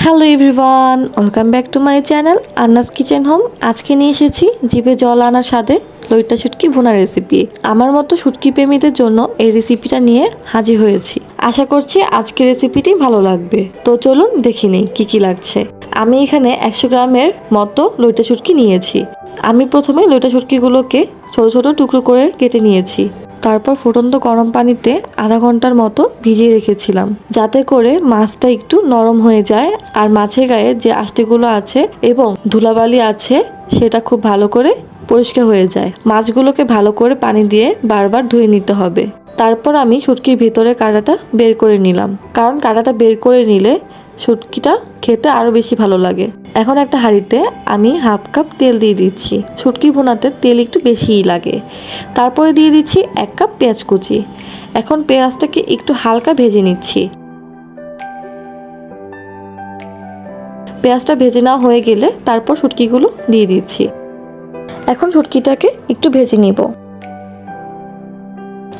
Hello everyone, welcome back to my channel Anna's kitchen home. আজকে নিয়ে এসেছি জিভে জল আনার স্বাদে লইট্টা শুটকি ভুনা রেসিপি। আমার মতো শুটকি প্রেমীদের জন্য এই রেসিপিটা নিয়ে হাজির হয়েছি। আশা করছি আজকের রেসিপিটি ভালো লাগবে। তো চলুন দেখি নেই কী কী লাগছে। আমি এখানে 100 গ্রামের মতো লইট্টা শুটকি নিয়েছি। আমি প্রথমে লইট্টা শুটকিগুলোকে ছোট ছোট টুকরো করে কেটে নিয়েছি। তারপর ফুটন্ত গরম পানিতে আধা ঘন্টার মতো ভিজিয়ে রেখেছিলাম, যাতে করে মাছটা একটু নরম হয়ে যায় আর মাছের গায়ে যে আঁশগুলো আছে এবং ধুলাবালি আছে সেটা খুব ভালো করে পরিষ্কার হয়ে যায়। মাছগুলোকে ভালো করে পানি দিয়ে বারবার ধুয়ে নিতে হবে। তারপর আমি শুটকির ভিতরে কাঁটাটা বের করে নিলাম, কারণ কাঁটাটা বের করে নিলে শুটকিটা খেতে আরও বেশি ভালো লাগে। এখন একটা হাঁড়িতে আমি হাফ কাপ তেল দিয়ে দিচ্ছি। শুটকি ভুনাতে তেল একটু বেশিই লাগে। তারপরে দিয়ে দিচ্ছি 1 কাপ পেঁয়াজ কুচি। এখন পেঁয়াজটাকে একটু হালকা ভেজে নিচ্ছি। পেঁয়াজটা ভেজে নেওয়া হয়ে গেলে তারপর শুটকিগুলো দিয়ে দিচ্ছি। এখন শুটকিটাকে একটু ভেজে নিব।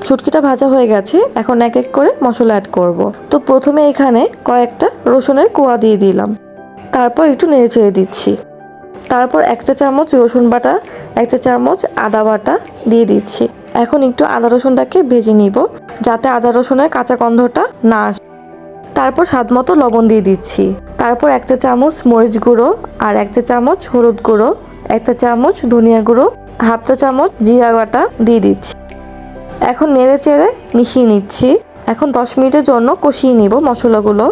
শুটকিটা ভাজা হয়ে গেছে, এখন এক এক করে মশলা অ্যাড করব। তো প্রথমে এখানে কয়েকটা রসুনের কোয়া দিয়ে দিলাম। তারপর একটু নেড়ে চেড়ে দিচ্ছি। তারপর 1 চা চামচ রসুন বাটা, 1 চা চামচ আদা বাটা দিয়ে দিচ্ছি। এখন একটু আদা রসুনটাকে ভেজে নিব, যাতে আদা রসুনের কাঁচা গন্ধটা না আসে। তারপর স্বাদ মতো লবণ দিয়ে দিচ্ছি। তারপর 1 চা চামচ মরিচ গুঁড়ো আর 1 চা চামচ হলুদ গুঁড়ো, 1 চা চামচ ধনিয়া গুঁড়ো, হাফ চা চামচ জিরা বাটা দিয়ে দিচ্ছি। এখন নেড়ে চেড়ে মিশিয়ে নিচ্ছি। এখন 10 মিনিটের জন্য কষিয়ে নিব মশলাগুলো।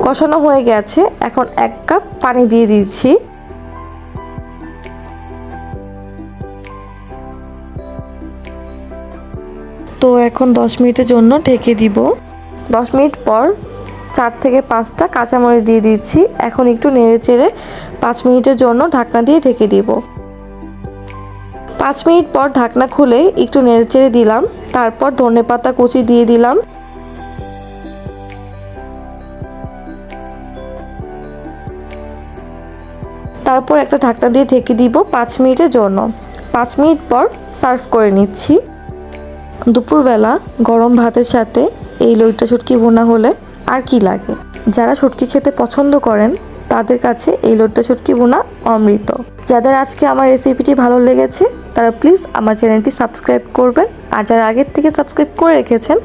কষানো হয়ে গেছে, এখন 1 কাপ পানি দিয়ে দিচ্ছি। তো এখন 10 মিনিটের জন্য ঢেকে দিব। 10 মিনিট পর 4 থেকে 5টা কাঁচামরিচ দিয়ে দিচ্ছি। এখন একটু নেড়ে চেড়ে 5 মিনিটের জন্য ঢাকনা দিয়ে ঢেকে দিব। 5 মিনিট পর ঢাকনা খুলে একটু নেড়ে চেড়ে দিলাম। তারপর ধনেপাতা কুচি দিয়ে দিলাম। তারপর একটা ঢাকনা দিয়ে ঢেকে দিব 5 মিনিটের জন্য। 5 মিনিট পর সার্ভ করে নিচ্ছি। দুপুরবেলা গরম ভাতের সাথে এই লইট্টা শুটকি ভুনা হলে আর কি লাগে। যারা শুটকি খেতে পছন্দ করেন তাদের কাছে এই লইট্টা শুটকি ভুনা অমৃত। যাদের আজকে আমার রেসিপিটি ভালো লেগেছে তারা প্লিজ আমার চ্যানেলটি সাবস্ক্রাইব করবেন, আর যারা আগের থেকে সাবস্ক্রাইব করে রেখেছেন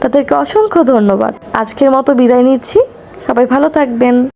তাদেরকে অসংখ্য ধন্যবাদ। আজকের মতো বিদায় নিচ্ছি। সবাই ভালো থাকবেন।